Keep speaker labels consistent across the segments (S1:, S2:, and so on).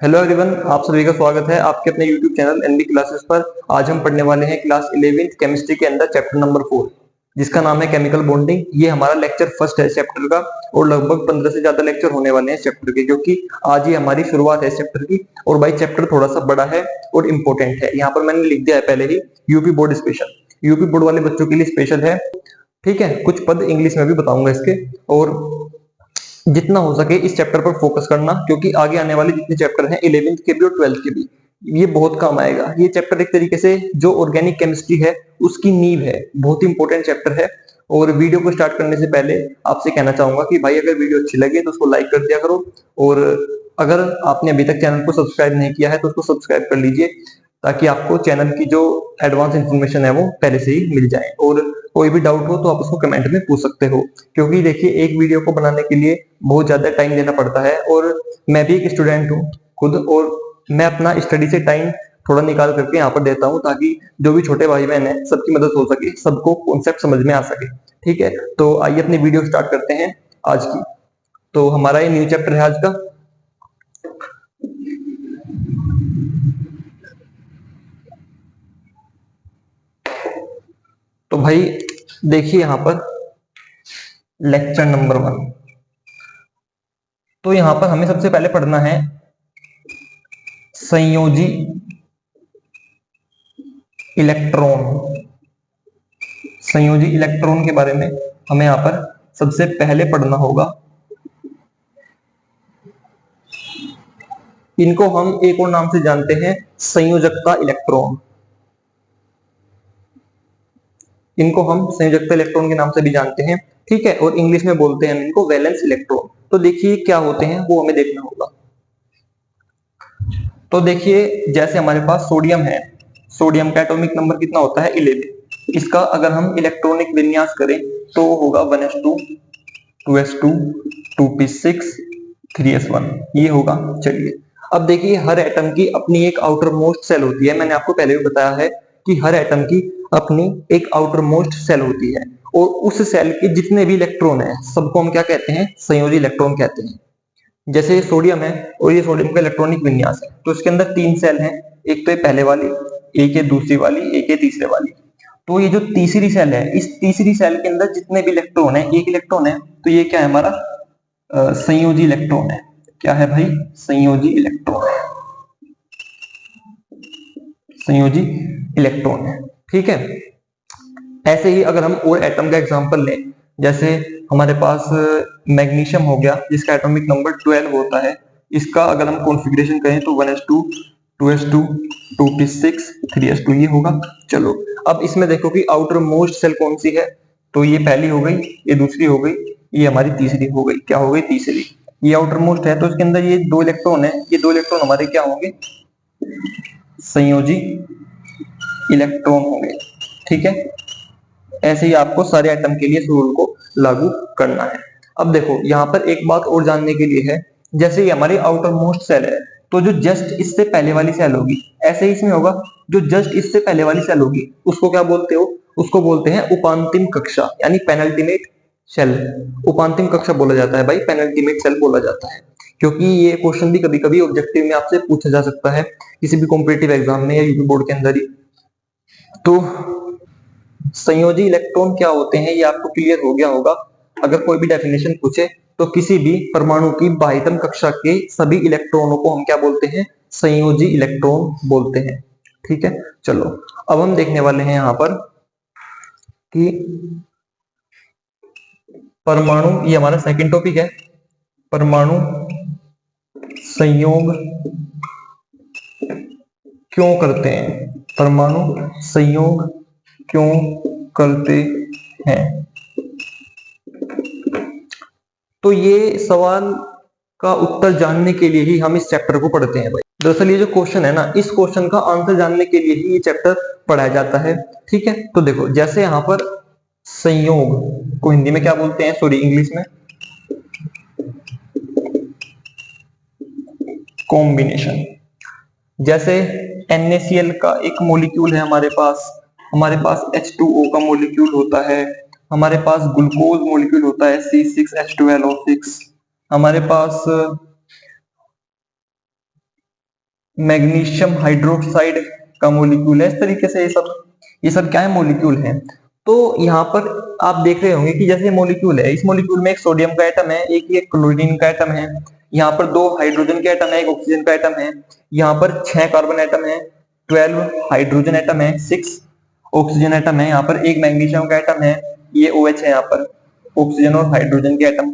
S1: Hello everyone, आप सभी का स्वागत है आपके अपने यूट्यूब चैनल एनबी क्लासेस पर। आज हम पढ़ने वाले हैं क्लास 11वीं केमिस्ट्री के अंदर चैप्टर नंबर 4, जिसका नाम है केमिकल बॉन्डिंग। ये हमारा लेक्चर फर्स्ट है चैप्टर का, और लगभग 15 से ज्यादा लेक्चर होने वाले हैं चैप्टर के, क्योंकि आज ही हमारी शुरुआत है चैप्टर की। और भाई चैप्टर थोड़ा सा बड़ा है और इम्पोर्टेंट है। यहाँ पर मैंने लिख दिया है पहले ही, UP board special. UP board वाले बच्चों के लिए स्पेशल है, ठीक है। कुछ पद इंग्लिश में भी बताऊंगा इसके, और जितना हो सके इस चैप्टर पर फोकस करना, क्योंकि आगे आने वाले जितने चैप्टर हैं 11वीं के भी और 12th के भी, ये बहुत काम आएगा। ये चैप्टर एक तरीके से जो ऑर्गेनिक केमिस्ट्री है उसकी नींव है, बहुत ही इंपॉर्टेंट चैप्टर है। और वीडियो को स्टार्ट करने से पहले आपसे कहना चाहूंगा कि भाई अगर वीडियो अच्छी लगे तो उसको लाइक कर दिया करो, और अगर आपने अभी तक चैनल को सब्सक्राइब नहीं किया है तो उसको सब्सक्राइब कर लीजिए, ताकि आपको चैनल की जो एडवांस इन्फॉर्मेशन है वो पहले से ही मिल जाए। और कोई भी डाउट हो तो आप उसको कमेंट में पूछ सकते हो, क्योंकि देखिए एक वीडियो को बनाने के लिए बहुत ज्यादा टाइम देना पड़ता है। और मैं भी एक स्टूडेंट हूँ खुद, और मैं अपना स्टडी से टाइम थोड़ा निकाल करके यहाँ पर देता हूँ, ताकि जो भी छोटे भाई बहन है सबकी मदद हो सके, सबको कॉन्सेप्ट समझ में आ सके, ठीक है। तो आइए अपनी वीडियो स्टार्ट करते हैं आज की। तो हमारा ये न्यू चैप्टर है आज का। तो भाई देखिए यहाँ पर लेक्चर नंबर 1। तो यहाँ पर हमें सबसे पहले पढ़ना है संयोजी इलेक्ट्रॉन। संयोजी इलेक्ट्रॉन के बारे में हमें यहाँ पर सबसे पहले पढ़ना होगा। इनको हम एक और नाम से जानते हैं संयोजकता इलेक्ट्रॉन। इनको हम संयोजकता इलेक्ट्रॉन के नाम से भी जानते हैं, ठीक है। और इंग्लिश में बोलते हैं इनको वैलेंस इलेक्ट्रॉन। तो देखिए क्या होते हैं वो हमें देखना होगा। तो देखिए जैसे हमारे पास सोडियम है, सोडियम का एटॉमिक नंबर कितना होता है 11। इसका अगर हम इलेक्ट्रॉनिक विन्यास करें तो होगा 1s2 2s2 2p6 3s1, ये होगा। चलिए अब देखिए हर एटम की अपनी एक आउटर मोस्ट सेल होती है। मैंने आपको पहले भी बताया है कि हर एटम की अपनी एक आउटर मोस्ट सेल होती है, और उस सेल के जितने भी इलेक्ट्रॉन है सबको हम क्या कहते हैं, संयोजी इलेक्ट्रॉन कहते हैं। जैसे सोडियम है और ये सोडियम का इलेक्ट्रॉनिक विन्यास है, तो इसके अंदर 3 सेल हैं। एक तो ये पहले वाली, एक है दूसरी वाली, एक है तीसरे वाली। तो ये जो तीसरी सेल है, इस तीसरी सेल के अंदर जितने भी इलेक्ट्रॉन है, एक इलेक्ट्रॉन है, तो ये क्या है हमारा संयोजी इलेक्ट्रॉन है। क्या है भाई, संयोजी इलेक्ट्रॉन है, संयोजी इलेक्ट्रॉन है, ठीक है। ऐसे ही अगर हम और एटम का एग्जांपल लें, जैसे हमारे पास मैग्नीशियम हो गया, जिसका एटॉमिक नंबर 12 होता है। इसका अगर हम कॉन्फ़िगरेशन करें तो 1s2 2s2 2p6 3s2 ये होगा। चलो अब इसमें देखो कि आउटर मोस्ट सेल कौन सी है। तो ये पहली हो गई, ये दूसरी हो गई, ये हमारी तीसरी हो गई। क्या हो गई, तीसरी। ये आउटर मोस्ट है तो इसके अंदर ये 2 इलेक्ट्रॉन है, ये 2 इलेक्ट्रॉन हमारे क्या होंगे, संयोजी इलेक्ट्रॉन होंगे, ठीक है। ऐसे ही आपको सारे एटम के लिए इस रूल को लागू करना है। अब देखो यहाँ पर एक बात और जानने के लिए है, जैसे ये हमारी आउटर मोस्ट सेल है, तो जो जस्ट इससे पहले वाली सेल होगी, ऐसे ही इसमें होगा, जो जस्ट इससे पहले वाली सेल होगी उसको क्या बोलते हो, उसको बोलते हैं उपांतिम कक्षा, यानी पेनल्टीमेट सेल। उपांतिम कक्षा बोला जाता है भाई, पेनल्टीमेट सेल बोला जाता है। क्योंकि ये क्वेश्चन भी कभी कभी ऑब्जेक्टिव में आपसे पूछा जा सकता है, किसी भी कॉम्पिटिटिव एग्जाम में या यूपी बोर्ड के अंदर ही। तो संयोजी इलेक्ट्रॉन क्या होते हैं ये आपको क्लियर हो गया होगा। अगर कोई भी डेफिनेशन पूछे तो किसी भी परमाणु की बाह्यतम कक्षा के सभी इलेक्ट्रॉनों को हम क्या बोलते हैं, संयोजी इलेक्ट्रॉन बोलते हैं, ठीक है। चलो अब हम देखने वाले हैं यहां पर कि परमाणु, ये हमारा सेकंड टॉपिक है, परमाणु संयोग क्यों करते हैं, परमाणु संयोग क्यों करते हैं। तो ये सवाल का उत्तर जानने के लिए ही हम इस चैप्टर को पढ़ते हैं भाई। दरअसल ये जो क्वेश्चन है ना, इस क्वेश्चन का आंसर जानने के लिए ही ये चैप्टर पढ़ाया जाता है, ठीक है। तो देखो जैसे यहाँ पर संयोग को हिंदी में क्या बोलते हैं, सॉरी इंग्लिश में कॉम्बिनेशन। जैसे NaCl का एक मॉलिक्यूल है हमारे पास H2O का मॉलिक्यूल होता है, हमारे पास ग्लूकोज मॉलिक्यूल होता है C6H12O6, हमारे पास मैग्नीशियम हाइड्रोक्साइड का मॉलिक्यूल है। इस तरीके से ये सब क्या है, मॉलिक्यूल है। तो यहाँ पर आप देख रहे होंगे कि जैसे मॉलिक्यूल है, इस मॉलिक्यूल में एक सोडियम का एटम है, एक ये क्लोरीन का एटम है, यहाँ पर 2 हाइड्रोजन के एटम है, एक ऑक्सीजन का एटम है, यहाँ पर 6 कार्बन एटम है, 12 हाइड्रोजन एटम है, 6 ऑक्सीजन एटम है, यहाँ पर एक मैग्नीशियम का एटम है, ये OH है, यहाँ पर ऑक्सीजन और हाइड्रोजन के एटम।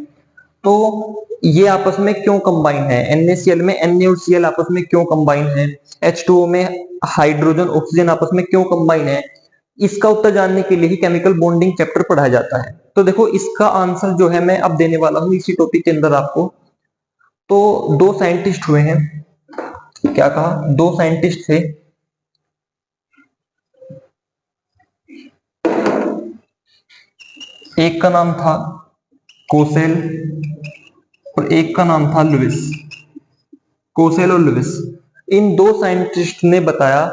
S1: तो ये आपस में क्यों कंबाइन है, NaCl में Na और Cl आपस में क्यों कंबाइन है, H2O में हाइड्रोजन ऑक्सीजन आपस में क्यों कंबाइन है, इसका उत्तर जानने के लिए ही केमिकल बॉन्डिंग चैप्टर पढ़ाया जाता है। तो देखो इसका आंसर जो है मैं अब देने वाला हूं इसी टॉपिक के अंदर आपको। तो 2 साइंटिस्ट हुए हैं, क्या कहा, 2 साइंटिस्ट थे, एक का नाम था कोसेल और एक का नाम था लुइस। कोसेल और लुइस, इन 2 साइंटिस्ट ने बताया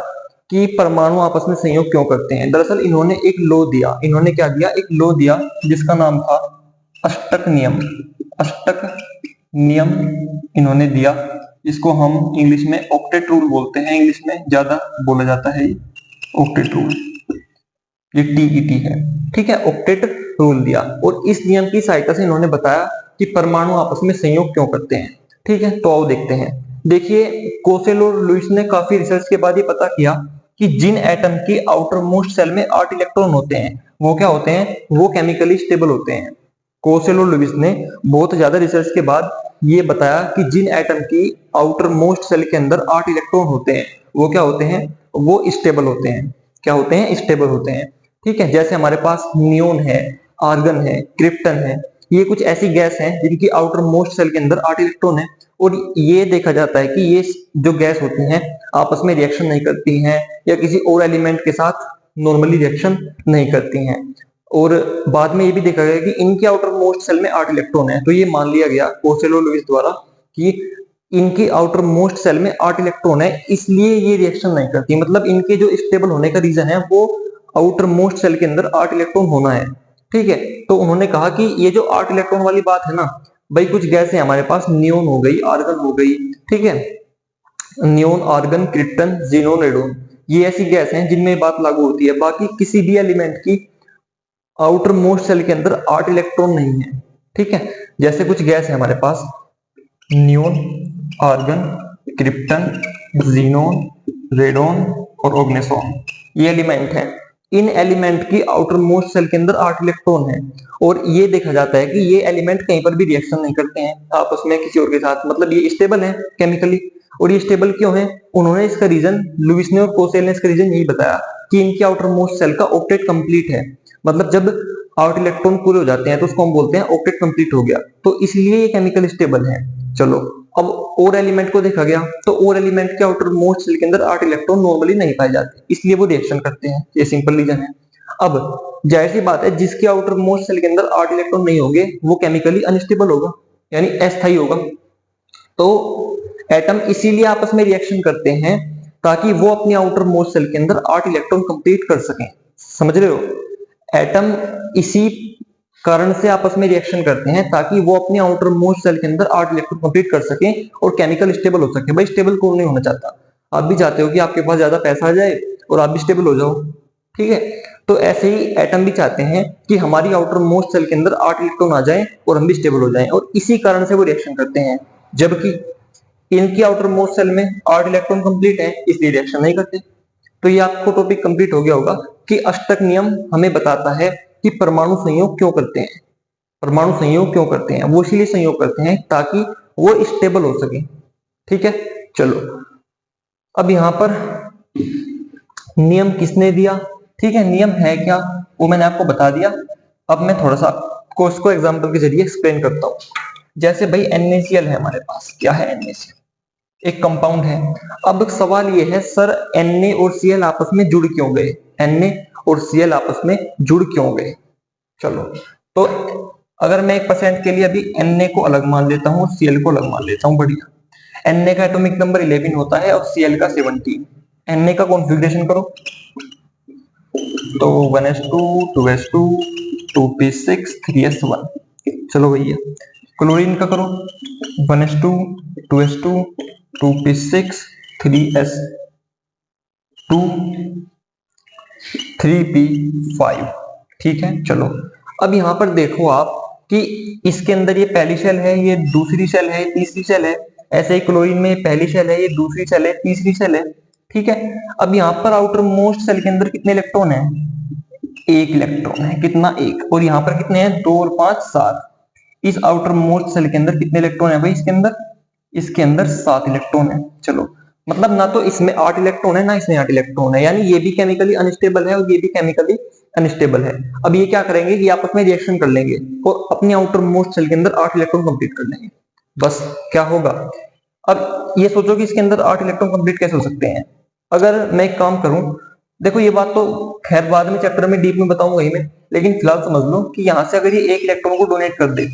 S1: कि परमाणु आपस में संयोग क्यों करते हैं। दरअसल इन्होंने एक लॉ दिया, इन्होंने क्या दिया, एक लॉ दिया जिसका नाम था अष्टक नियम। अष्टक नियम इन्होंने दिया, इसको हम इंग्लिश में ऑक्टेट रूल बोलते हैं, इंग्लिश में ज्यादा बोला जाता है ये ऑक्टेट रूल, ये TET है, ठीक है। ऑक्टेट रूल दिया और इस नियम की सहायता से इन्होंने बताया कि परमाणु आपस में संयोग क्यों करते हैं, ठीक है। तो आओ देखते हैं। देखिए कोसेल और लुइस ने काफी रिसर्च के बाद ये पता किया कि जिन एटम की आउटर मोस्ट सेल में 8 इलेक्ट्रॉन होते हैं वो क्या होते हैं, वो केमिकली स्टेबल होते हैं। कोसेल और लुइस ने बहुत ज्यादा रिसर्च के बाद ये बताया कि जिन एटम की आउटर मोस्ट सेल के अंदर 8 इलेक्ट्रॉन होते हैं वो क्या होते हैं, वो स्टेबल होते हैं। क्या होते हैं, स्टेबल होते हैं, ठीक है। जैसे हमारे पास नियोन है, आर्गन है, क्रिप्टन है, ये कुछ ऐसी गैस हैं जिनकी आउटर मोस्ट सेल के अंदर 8 इलेक्ट्रॉन है और ये देखा जाता है कि ये जो गैस होती हैं आपस में रिएक्शन नहीं करती हैं या किसी और एलिमेंट के साथ नॉर्मली रिएक्शन नहीं करती हैं। और बाद में ये भी देखा गया कि इनकी आउटर मोस्ट सेल में 8 इलेक्ट्रॉन है, तो ये मान लिया गया कोसेल और लुइस द्वारा कि इनकी आउटर मोस्ट सेल में 8 इलेक्ट्रॉन है, इसलिए ये रिएक्शन नहीं करती। मतलब इनके जो स्टेबल होने का रीजन है वो आउटर मोस्ट सेल के अंदर 8 इलेक्ट्रॉन होना है, ठीक है। तो उन्होंने कहा कि ये जो 8 इलेक्ट्रॉन वाली बात है ना भाई, कुछ गैस है हमारे पास, नियोन हो गई, आर्गन हो गई, ठीक है, neon, argon, krypton, xenon, radon, ये ऐसी गैस हैं जिनमें बात लागू होती है। बाकी किसी भी एलिमेंट की आउटर मोस्ट सेल के अंदर 8 इलेक्ट्रॉन नहीं है, ठीक है। जैसे कुछ गैस है हमारे पास, neon, argon, krypton, xenon, radon और ऑग्नेसोन, ये एलिमेंट हैं। इन एलिमेंट की आउटर मोस्ट सेल के अंदर 8 इलेक्ट्रॉन है और ये देखा जाता है कि ये एलिमेंट कहीं पर भी रिएक्शन नहीं करते हैं आपस में किसी और के साथ, मतलब ये स्टेबल है केमिकली। और ये स्टेबल क्यों है, उन्होंने इसका रीजन, लुइस ने और कोसेल ने इसका रीजन यही बताया कि इनकी आउटर मोस्ट सेल का ऑक्टेट कंप्लीट है। मतलब जब 8 इलेक्ट्रॉन पूरे हो जाते हैं तो उसको हम बोलते हैं ऑक्टेट कंप्लीट हो गया, तो इसलिए ये केमिकल स्टेबल है। चलो अब और एलिमेंट को देखा गया, तो और एलिमेंट के आउटर मोस्ट सेल के अंदर 8 इलेक्ट्रॉन नॉर्मली नहीं पाए जाते, इसलिए वो रिएक्शन करते हैं, ये सिंपल रीजन है। अब जाहिर सी बात है जिसके आउटर मोस्ट सेल के अंदर 8 इलेक्ट्रॉन नहीं होंगे वो केमिकली अनस्टेबल होगा, यानी अस्थायी होगा। तो एटम इसीलिए आपस में रिएक्शन करते हैं ताकि वो अपनी आउटर मोस्ट सेल के अंदर 8 इलेक्ट्रॉन कंप्लीट कर सकें, समझ रहे हो। एटम इसी कारण से आपस में रिएक्शन करते हैं ताकि वो अपनी आउटर मोस्ट सेल के अंदर 8 इलेक्ट्रॉन कंप्लीट कर सके और केमिकल स्टेबल हो सके। भाई स्टेबल कौन नहीं होना चाहता, आप भी चाहते हो कि आपके पास ज्यादा पैसा आ जाए और आप भी स्टेबल हो जाओ, ठीक है। तो ऐसे ही एटम भी चाहते हैं कि हमारी आउटर मोस्ट सेल के अंदर 8 इलेक्ट्रॉन आ जाए और हम भी स्टेबल हो जाएं, और इसी कारण से वो रिएक्शन करते हैं। जबकि इनकी आउटर मोस्ट सेल में 8 इलेक्ट्रॉन कंप्लीट है इसलिए रिएक्शन नहीं करते। तो ये आपको टॉपिक कंप्लीट हो गया होगा कि अष्टक नियम हमें बताता है कि परमाणु संयोग क्यों करते हैं। परमाणु संयोग क्यों करते हैं, वो इसीलिए संयोग करते हैं ताकि वो स्टेबल हो सके, ठीक है। चलो अब यहां पर नियम किसने दिया, ठीक है, नियम है क्या वो मैंने आपको बता दिया। अब मैं थोड़ा सा उसको एग्जांपल के जरिए एक्सप्लेन करता हूं। जैसे भाई NaCl है हमारे पास, क्या है NaCl, एक कंपाउंड है। अब सवाल ये है सर Na और Cl आपस में जुड़ क्यों गए, Na और Cl आपस में जुड़ क्यों गए। चलो तो अगर मैं 1% के लिए अभी Na को अलग मान लेता हूँ, Cl को अलग मान लेता हूँ, बढ़िया। Na का एटॉमिक नंबर 11 होता है और Cl का 17। Na का कॉन्फ़िगरेशन करो तो 1s2 2s2 2p6 3s1। चलो भैया क्लोरीन का करो 1s2 2s2 2p6 3s2 3p5। ठीक है, चलो अब यहां पर देखो आप कि इसके अंदर ये पहली शेल है, ये दूसरी शेल है, तीसरी शेल है। ऐसे ही क्लोरीन में पहली शेल है, ये दूसरी शेल है, तीसरी शेल है। ठीक है, अब यहाँ पर आउटर मोस्ट शेल के अंदर कितने इलेक्ट्रॉन है? एक इलेक्ट्रॉन है। कितना? एक। और यहाँ पर कितने हैं? 2 और 5 7। इस आउटर मोस्ट सेल के अंदर कितने इलेक्ट्रॉन है भाई? इसके अंदर 7 इलेक्ट्रॉन है। चलो, मतलब ना तो इसमें 8 इलेक्ट्रॉन है, ना इसमें 8 इलेक्ट्रॉन है, यानी ये भी केमिकली अनस्टेबल है और ये भी केमिकली अनस्टेबल है। अब ये क्या करेंगे कि आपस में रिएक्शन कर लेंगे और अपने आउटर मोस्ट सेल के अंदर 8 इलेक्ट्रॉन कंप्लीट कर लेंगे। बस क्या होगा? अब ये सोचो कि इसके अंदर 8 इलेक्ट्रॉन कंप्लीट कैसे हो सकते हैं? अगर मैं एक काम करूं, देखो ये बात तो खैर बाद में चैप्टर में डीप में बताऊंगा ही मैं, लेकिन फिलहाल समझ लो कि यहां से अगर ये एक इलेक्ट्रॉन को डोनेट कर दे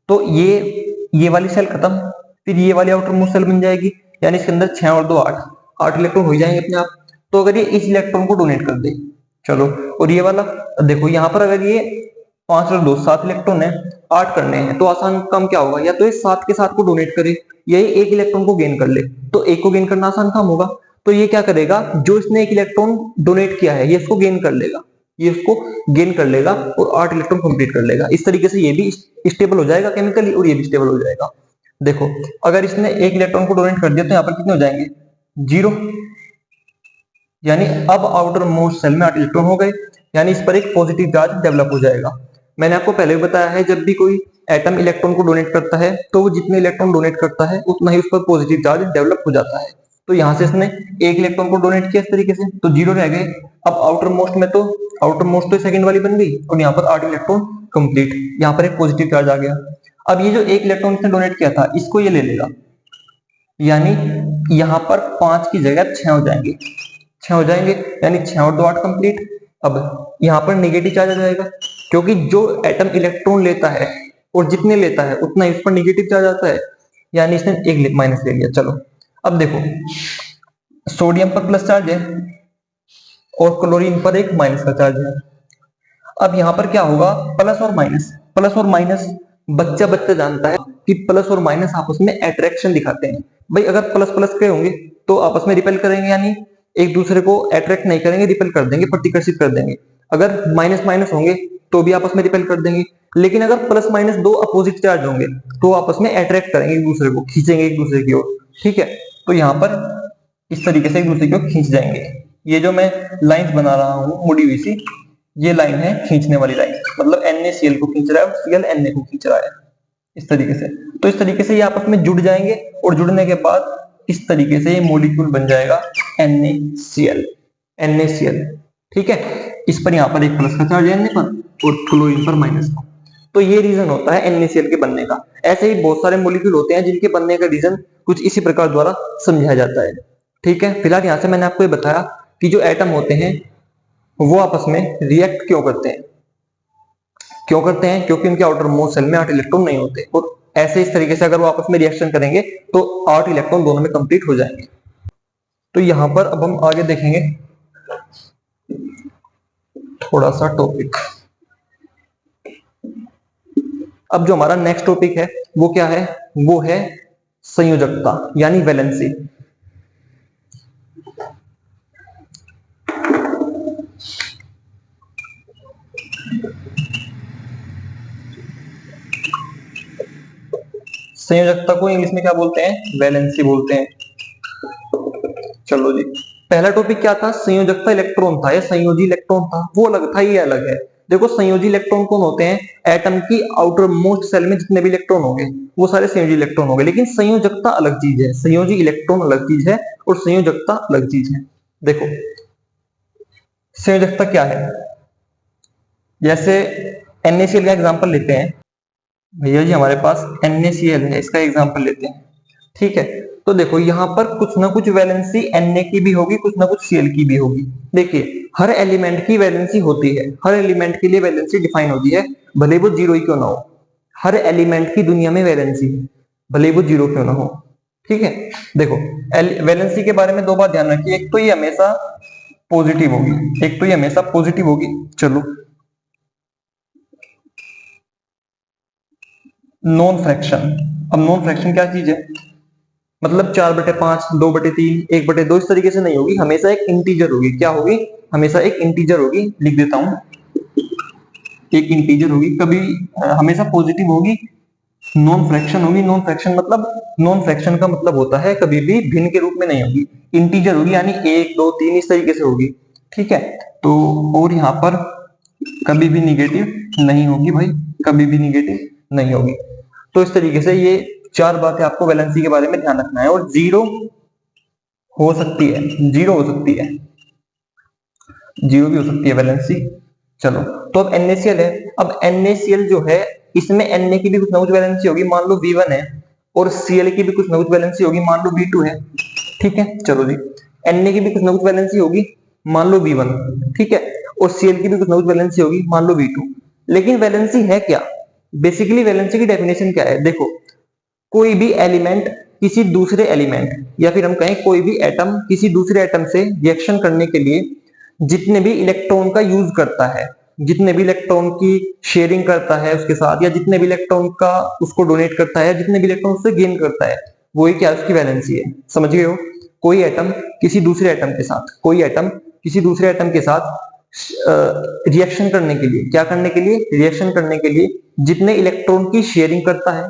S1: तो ये वाली सेल खत्म, फिर ये वाली आउटर मोस्ट सेल बन जाएगी, यानी इसके अंदर 6 और 2 8 इलेक्ट्रॉन हो जाएंगे अपने आप। तो अगर ये इस इलेक्ट्रॉन को डोनेट कर दे, चलो, और ये वाला देखो यहां पर अगर ये 5 और 2 7 इलेक्ट्रॉन है, 8 करने हैं, तो आसान काम क्या होगा? या तो ये 7 के 7 को डोनेट करे या ये एक इलेक्ट्रॉन को गेन कर ले। तो एक को गेन करना आसान काम होगा, तो ये क्या करेगा? जो इसने एक इलेक्ट्रॉन डोनेट किया है ये इसको गेन कर लेगा, ये उसको गेन कर लेगा और 8 इलेक्ट्रॉन कंप्लीट कर लेगा। इस तरीके से ये भी स्टेबल हो जाएगा केमिकली और ये भी स्टेबल हो जाएगा। देखो अगर इसने एक इलेक्ट्रॉन को डोनेट कर दिया तो यहाँ पर कितने हो जाएंगे? 0। यानी अब आउटर मोस्ट सेल में 8 इलेक्ट्रॉन हो गए, यानी इस पर एक पॉजिटिव चार्ज डेवलप हो जाएगा। मैंने आपको पहले भी बताया है, जब भी कोई एटम इलेक्ट्रॉन को डोनेट करता है तो वो जितने इलेक्ट्रॉन डोनेट करता है उतना ही उस पर पॉजिटिव चार्ज डेवलप हो जाता है। तो यहां से इसने एक इलेक्ट्रॉन को डोनेट किया इस तरीके से, तो 0 रह गए। अब आउटर मोस्ट तो सेकंड वाली बन गई और यहाँ पर 8 इलेक्ट्रॉन कंप्लीट, यहाँ पर एक पॉजिटिव चार्ज आ गया। अब ये जो एक इलेक्ट्रॉन इसने डोनेट किया था इसको ये ले लेगा, यानी यहाँ पर 5 की जगह 6 हो जाएंगे, 6 हो जाएंगे, यानी 6 और 2 8 कंप्लीट। अब यहाँ पर नेगेटिव चार्ज आ जाएगा, क्योंकि जो एटम इलेक्ट्रॉन लेता है और जितने लेता है उतना इस पर नेगेटिव चार्ज आता है, यानी इसने एक माइनस ले लिया। चलो अब देखो, सोडियम पर प्लस चार्ज है और क्लोरीन पर एक माइनस का चार्ज है। अब यहाँ पर क्या होगा? प्लस और माइनस, प्लस और माइनस बच्चा बच्चा जानता है कि प्लस और माइनस आपस में अट्रैक्शन दिखाते हैं। भाई अगर प्लस प्लस के होंगे तो आपस में रिपेल करेंगे, यानी एक दूसरे को अट्रैक्ट नहीं करेंगे, रिपेल कर देंगे, प्रतिकर्षित कर देंगे। अगर माइनस माइनस होंगे तो भी आपस में रिपेल कर देंगे। लेकिन अगर प्लस माइनस दो अपोजिट चार्ज होंगे तो आपस में अट्रैक्ट करेंगे, एक दूसरे को खींचेंगे एक दूसरे की ओर। ठीक है, तो यहाँ पर इस तरीके से एक दूसरे की ओर खींच जाएंगे। ये जो मैं लाइंस बना रहा हूँ मुड़ी हुई सी, ये लाइन है खींचने वाली लाइन, मतलब NaCl को खींच रहा है और Cl Na को खींच रहा है इस तरीके से। तो इस तरीके से ये आपस में जुड़ जाएंगे और जुड़ने के बाद इस तरीके से ये मॉलिक्यूल बन जाएगा NaCl। ठीक है, इस पर यहाँ पर एक प्लस का चार्ज है Na पर और क्लोरीन पर माइनस का। तो ये रीजन होता है NaCl के बनने का। ऐसे ही बहुत सारे मॉलिक्यूल होते हैं जिनके बनने का रीजन कुछ इसी प्रकार द्वारा समझाया जाता है। ठीक है, फिलहाल यहाँ से मैंने आपको ये बताया कि जो एटम होते हैं वो आपस में रिएक्ट क्यों करते हैं, क्योंकि उनके आउटर मोस्ट सेल में 8 इलेक्ट्रॉन नहीं होते, और ऐसे इस तरीके से अगर वो आपस में रिएक्शन करेंगे तो 8 इलेक्ट्रॉन दोनों में कंप्लीट हो जाएंगे। तो यहां पर अब हम आगे देखेंगे थोड़ा सा टॉपिक। अब जो हमारा नेक्स्ट टॉपिक है वो क्या है? वो है संयोजकता यानी वैलेंसी। संयोजकता को इंग्लिश में क्या बोलते हैं? वैलेंसी बोलते हैं। चलो जी, पहला टॉपिक क्या था? संयोजकता इलेक्ट्रॉन था या संयोजी इलेक्ट्रॉन था, वो अलग था, ये अलग है। देखो संयोजी इलेक्ट्रॉन कौन होते हैं? एटम की आउटर मोस्ट सेल में जितने भी इलेक्ट्रॉन होंगे वो सारे संयोजी इलेक्ट्रॉन होंगे। लेकिन संयोजकता अलग चीज है, संयोजी इलेक्ट्रॉन अलग चीज है और संयोजकता अलग चीज है। देखो संयोजकता क्या है? जैसे NaCl का एग्जांपल लेते हैं। भैया जी हमारे पास NaCl है, इसका एग्जांपल लेते हैं। ठीक है, तो देखो यहाँ पर कुछ ना कुछ वैलेंसी Na की भी होगी, कुछ ना कुछ Cl की भी होगी। देखिए हर एलिमेंट की वैलेंसी होती है, हर एलिमेंट के लिए वैलेंसी डिफाइन होती है, भले वो जीरो ही क्यों ना हो। हर एलिमेंट की दुनिया में वैलेंसी है, भले वो जीरो क्यों ना हो। ठीक है, देखो वैलेंसी के बारे में दो बात ध्यान रखिए, एक तो ये हमेशा पॉजिटिव होगी, एक तो ये हमेशा पॉजिटिव होगी। चलो, नॉन फ्रैक्शन। अब नॉन फ्रैक्शन क्या चीज है? मतलब 4/5, 2/3, 1/2 इस तरीके से नहीं होगी, हमेशा एक इंटीजर होगी। क्या होगी? हमेशा एक इंटीजर होगी। लिख देता हूं, एक इंटीजर होगी। कभी हमेशा पॉजिटिव होगी, नॉन फ्रैक्शन होगी। नॉन फ्रैक्शन मतलब, नॉन फ्रैक्शन का मतलब होता है कभी भी भिन्न के रूप में नहीं होगी, इंटीजर होगी, यानी 1, 2, 3 इस तरीके से होगी। ठीक है, तो और यहाँ पर कभी भी निगेटिव नहीं होगी भाई, कभी भी निगेटिव नहीं होगी। तो इस तरीके से ये 4 बातें आपको वैलेंसी के बारे में ध्यान रखना है। और जीरो हो सकती है, जीरो हो सकती है, जीरो भी हो सकती है वैलेंसी। चलो, तो अब NaCl है। अब NaCl जो है, इसमें Na की भी कुछ ना कुछ वैलेंसी होगी, मान लो V1 है, और Cl की भी कुछ ना कुछ वैलेंसी होगी, मान लो V2 है। ठीक है, चलो जी, Na की भी कुछ ना कुछ वैलेंसी होगी, मान लो V1। ठीक है, और Cl की भी कुछ ना कुछ वैलेंसी होगी, मान लो V2। लेकिन वैलेंसी है क्या? बेसिकली वैलेंसी की डेफिनेशन क्या है? देखो, कोई भी एलिमेंट किसी दूसरे एलिमेंट, या फिर हम कहें कोई भी एटम किसी दूसरे एटम से रिएक्शन करने के लिए जितने भी इलेक्ट्रॉन का यूज करता है, जितने भी इलेक्ट्रॉन की शेयरिंग करता है उसके साथ, या जितने भी इलेक्ट्रॉन का उसको डोनेट करता है, जितने भी इलेक्ट्रॉन उससे गेन करता है, वही क्या उसकी वैलेंसी है। समझ गए हो? कोई एटम किसी दूसरे एटम के साथ, कोई एटम किसी दूसरे एटम के साथ रिएक्शन करने के लिए, क्या करने के लिए? रिएक्शन करने के लिए जितने इलेक्ट्रॉन की शेयरिंग करता है,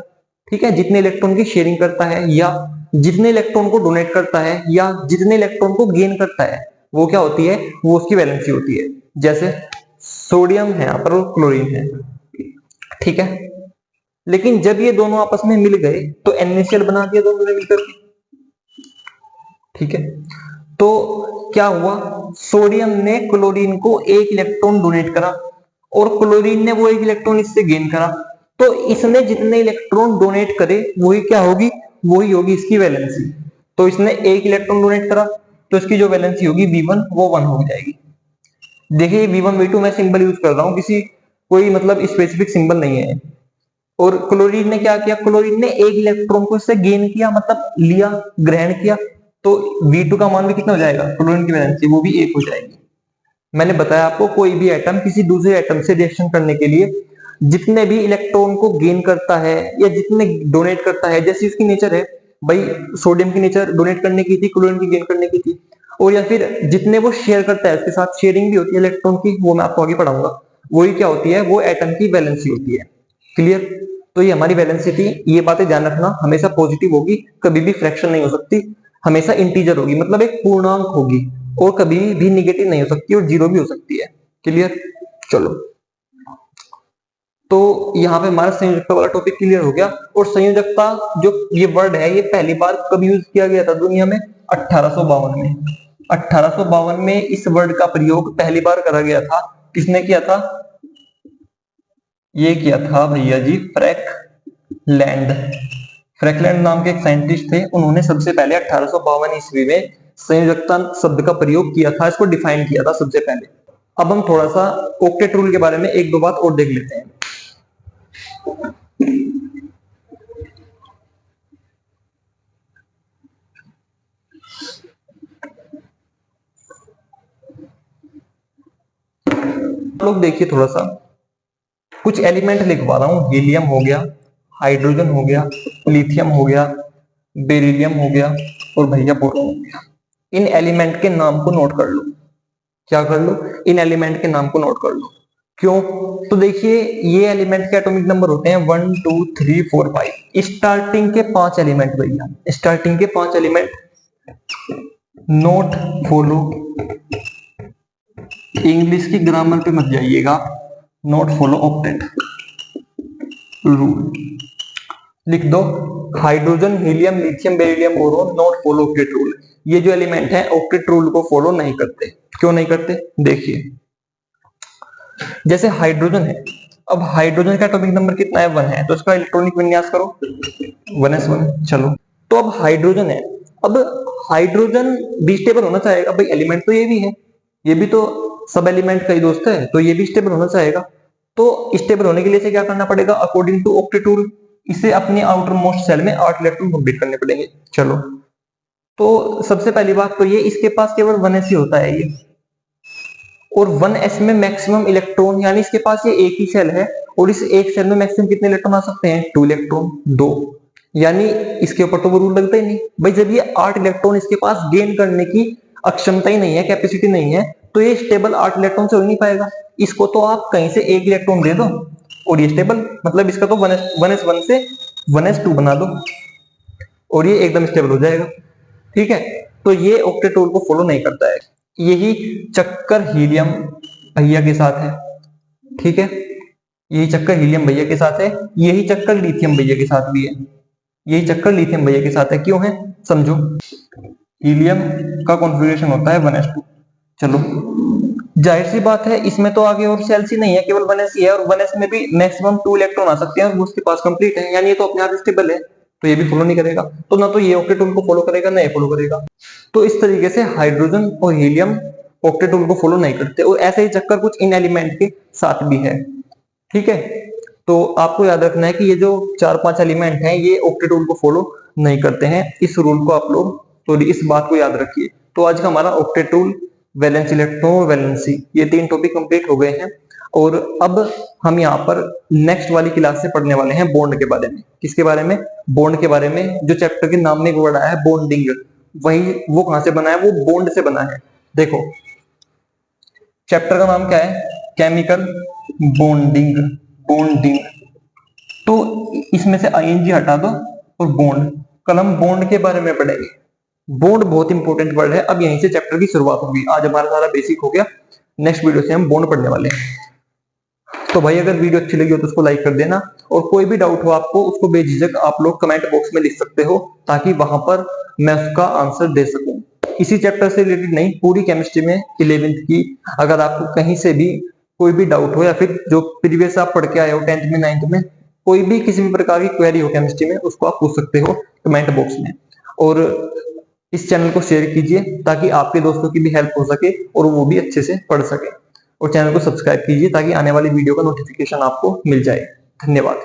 S1: ठीक है, जितने इलेक्ट्रॉन की शेयरिंग करता है, या जितने इलेक्ट्रॉन को डोनेट करता है, या जितने इलेक्ट्रॉन को गेन करता है, वो क्या होती है? वो उसकी वैलेंसी होती है। जैसे सोडियम है यहाँ पर और क्लोरीन है। ठीक है, लेकिन जब ये दोनों आपस में मिल गए तो NaCl बना दिया दोनों ने मिलकर के। ठीक है, तो क्या हुआ? सोडियम ने क्लोरीन को एक इलेक्ट्रॉन डोनेट करा, और क्लोरीन ने वो एक इलेक्ट्रॉन इससे गेन करा। तो इसने जितने इलेक्ट्रॉन डोनेट करे वही क्या होगी? वही होगी इसकी वैलेंसी। तो इसने एक इलेक्ट्रॉन डोनेट करा, तो इसकी जो वैलेंसी होगी V1, वो 1 हो जाएगी। देखिए V1 V2 मैं सिंबल यूज कर रहा हूँ, किसी कोई मतलब स्पेसिफिक सिंबल नहीं है। और क्लोरीन ने क्या किया? क्लोरीन ने एक इलेक्ट्रॉन को इससे गेन किया, मतलब लिया, ग्रहण किया। तो V2 का मान भी कितना हो जाएगा? क्लोरीन की वैलेंसी वो भी 1 हो जाएगी। मैंने बताया आपको, कोई भी एटम किसी दूसरे एटम से रिएक्शन करने के लिए जितने भी इलेक्ट्रॉन को गेन करता है या जितने डोनेट करता है, जैसी उसकी नेचर है भाई, सोडियम की नेचर डोनेट करने की थी, क्लोरीन की गेन करने की थी, और या फिर जितने वो शेयर करता है, उसके साथ शेयरिंग भी होती है इलेक्ट्रॉन की, वो मैं आपको आगे पढ़ाऊंगा। वही क्या होती है? वो एटम की वैलेंसी होती है। क्लियर? तो ये हमारी वैलेंसी थी। ये बातें ध्यान रखना, हमेशा पॉजिटिव होगी, कभी भी फ्रैक्शन नहीं हो सकती, हमेशा इंटीजर होगी, मतलब एक पूर्णांक होगी, और कभी भी निगेटिव नहीं हो सकती, और जीरो भी हो सकती है। क्लियर? चलो, तो यहाँ पे हमारा संयोजकता वाला टॉपिक क्लियर हो गया। और संयोजकता जो ये वर्ड है, ये पहली बार कब यूज किया गया था दुनिया में? 1852 में। 1852 में इस वर्ड का प्रयोग पहली बार करा गया था। किसने किया था? ये किया था भैया जी फ्रैंकलैंड। फ्रैंकलैंड नाम के एक साइंटिस्ट थे, उन्होंने सबसे पहले 1852 ईस्वी में संयोजकता शब्द का प्रयोग किया था, इसको डिफाइन किया था सबसे पहले। अब हम थोड़ा सा ऑक्टेट रूल के बारे में एक दो बात और देख लेते हैं। लोग देखिए थोड़ा सा, कुछ एलिमेंट लिखवा रहा हूं। हीलियम हो गया, हाइड्रोजन हो गया, लिथियम हो गया, बेरिलियम हो गया, और भैया बोरोन हो गया। इन एलिमेंट के नाम को नोट कर लो। क्या कर लो? इन एलिमेंट के नाम को नोट कर लो। क्यों? तो देखिए, ये एलिमेंट के एटॉमिक नंबर होते हैं 1 2 3 4 5। स्टार्टिंग के 5 एलिमेंट भैया, स्टार्टिंग के 5 एलिमेंट नोट फॉलो। इंग्लिश की ग्रामर पे मत जाइएगा, नोट फॉलो ऑक्टेट रूल लिख दो। Hydrogen, helium, lithium, beryllium, boron not follow octet rule. ये जो एलिमेंट है ऑक्टेट रूल को फॉलो नहीं करते। क्यों नहीं करते? देखिए, जैसे हाइड्रोजन है, अब हाइड्रोजन का एटॉमिक नंबर कितना है? 1 है, तो इसका इलेक्ट्रॉनिक विन्यास करो 1s1। चलो, तो अब हाइड्रोजन है, अब हाइड्रोजन भी स्टेबल होना चाहेगा भाई, एलिमेंट तो ये भी है, ये भी तो सब एलिमेंट का ही दोस्त है, तो ये भी स्टेबल होना चाहेगा। तो स्टेबल होने के लिए इसे क्या करना पड़ेगा? अकॉर्डिंग टू ऑक्टेट रूल, इसे अपनी आउटर मोस्ट सेल में 8 इलेक्ट्रॉन कंप्लीट करने पड़ेंगे। चलो, तो सबसे पहली बात तो ये, इसके पास केवल 1s ही होता है ये, और 1s में मैक्सिमम इलेक्ट्रॉन, यानी इसके पास ये एक ही सेल है, और इस एक सेल में मैक्सिमम कितने इलेक्ट्रॉन आ सकते हैं? 2 इलेक्ट्रॉन, 2। यानी इसके ऊपर तो वो रूल लगता ही नहीं भाई। जब ये 8 इलेक्ट्रॉन इसके पास गेन करने की अक्षमता ही नहीं है, कैपेसिटी नहीं है, तो ये स्टेबल 8 इलेक्ट्रॉन से हो ही नहीं पाएगा। इसको तो आप कहीं से एक इलेक्ट्रॉन दे दो और ये स्टेबल, मतलब इसका तो 1s1 से 1s2 बना दो और ये एकदम स्टेबल हो जाएगा। ठीक है, तो ये ऑक्टेट रूल को फॉलो नहीं करता है। यही चक्कर हीलियम भैया के साथ है। ठीक है, यही चक्कर हीलियम भैया के साथ है, यही चक्कर लिथियम भैया के साथ भी है, यही चक्कर लिथियम भैया के साथ है। क्यों है समझो। हीलियम का कॉन्फ़िगरेशन होता है 1s2। चलो, जाहिर सी बात है इसमें तो आगे और सेल्स ही नहीं है, केवल 1s ही है, और 1s में भी मैक्सिमम 2 इलेक्ट्रॉन आ सकते हैं और वो उसके पास कंप्लीट है, यानी ये तो अपने आप स्टेबल है, तो ये भी फॉलो नहीं करेगा। तो ना तो ये ऑक्टेट रूल को फॉलो करेगा ना ये फॉलो करेगा। तो इस तरीके से हाइड्रोजन और हीलियम ऑक्टेट रूल को फॉलो नहीं करते, और ऐसे ही चक्कर कुछ इन एलिमेंट के साथ भी है। ठीक है, तो आपको याद रखना है कि ये जो 4-5 एलिमेंट हैं ये ऑक्टेट रूल को फॉलो नहीं करते हैं। इस रूल को आप लोग, तो इस बात को याद रखिए। तो आज का हमारा octet rule, valence electron, valency, ये 3 टॉपिक कंप्लीट हो गए हैं। और अब हम यहाँ पर नेक्स्ट वाली क्लास से पढ़ने वाले हैं बॉन्ड के बारे में। किसके बारे में? बॉन्ड के बारे में। जो चैप्टर के नाम में एक वर्ड आया है बॉन्डिंग, वही वो कहां से बना है? वो बॉन्ड से बना है। देखो, चैप्टर का नाम क्या है? Chemical bonding. बॉन्डिंग, तो इसमें से आईएनजी हटा दो और बॉन्ड, कल हम बॉन्ड के बारे में पढ़ेंगे। बॉन्ड बहुत इंपॉर्टेंट वर्ड है। अब यहीं से चैप्टर की शुरुआत होगी। आज हमारा सारा बेसिक हो गया, नेक्स्ट वीडियो से हम बॉन्ड पढ़ने वाले हैं। तो भाई अगर वीडियो अच्छी लगी हो तो उसको लाइक कर देना, और कोई भी डाउट हो आपको उसको बेझिझक आप लोग कमेंट बॉक्स में लिख सकते हो, ताकि वहां पर मैं उसका आंसर दे सकूं। इसी चैप्टर से रिलेटेड नहीं, पूरी केमिस्ट्री में 11वीं की अगर आपको कहीं से भी कोई भी डाउट हो, या फिर जो प्रीवियस आप पढ़ के आए हो 10th में 9th में, कोई भी किसी भी प्रकार की क्वेरी हो केमिस्ट्री में, उसको आप पूछ सकते हो कमेंट बॉक्स में। और इस चैनल को शेयर कीजिए ताकि आपके दोस्तों की भी हेल्प हो सके और वो भी अच्छे से पढ़ सके। और चैनल को सब्सक्राइब कीजिए ताकि आने वाली वीडियो का नोटिफिकेशन आपको मिल जाए। धन्यवाद।